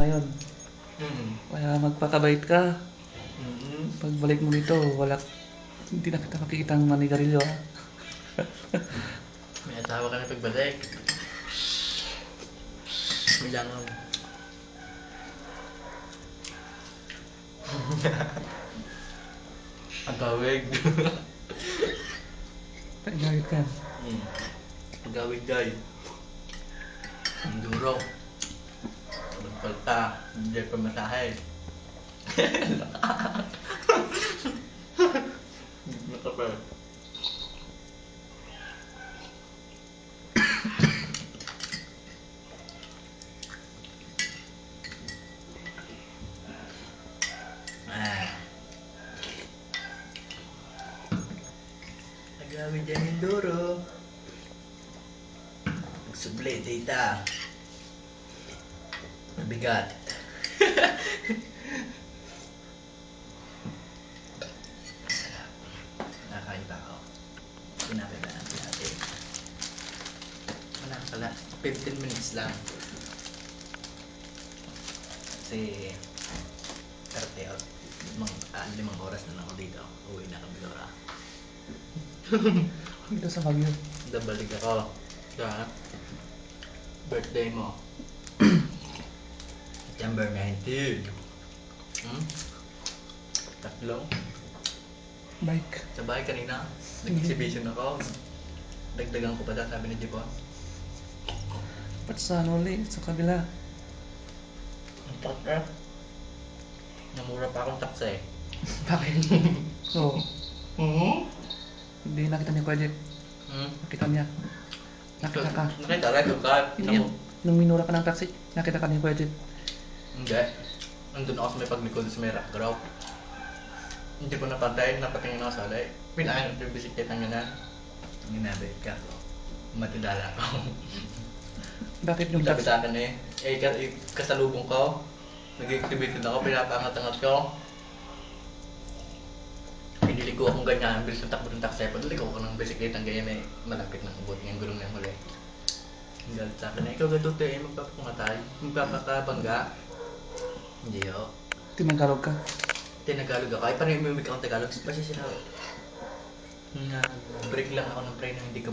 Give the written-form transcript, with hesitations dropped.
ngayon. Kaya magpakabait ka. Pagbalik mo dito, hindi na kita makikita ng manigarilyo, ha? May asawa ka na pagbalik. May langaw. Ang kawig. Nagagit ka. Ang kawig, guy. Ang duro. Magpalta. Hindi pa masahe. Nakapal. Nagawin dyan yung duro. Nagsubli, tita. Mabigat. Nakain pa ako. Pinapilaan natin. Wala pala. 15 minutes lang. Kasi 30 out. 5 oras na lang ako dito. Uwi na kami Dora. Dito sa Baguio. Dabalik ako sa birthday mo. September 19. Tatlong Bike. sa bahay kanina. Nag-exhibition ako. Dagdagan ko pa daw, sabi ni Jipon. Ba't sa ano ulit? Sa kabila. Ang takot. Namura pa akong takse. Bakit? Oo. Hindi nakita niya Kuya Jeff. Nakita niya. Nakita ka. Nakita rin ito ka. Hindi yan. Nung minura ka ng taxi, nakita ka ni Kuya Jeff. Hindi. Nandun ako sa may paglikod sa may rock drop. Hindi ko napantay, napatingin ako sa alay. Pinaayos yung bisikleta ng ganan. Ginabit ka. Matidala ako. Bakit yung Sabi taxi? sa akin kasalubong ko. Nag-exhibited ako, pinapangat-angat ko. Piniliko akong ganyan, bilis ng takbo ng taxi. Pagliko ko ng bisikleta ng ganyan, malapit ng buti ng gulong ng huli. Ang galit sa akin, ikaw ganito magpapakungatay, magpapakabangga. Hindi ako. Tinagalog ka? Tinagalog ako. Ay, paano yung umimik akong Tagalog? Basta sila, break lang ako ng train na hindi ko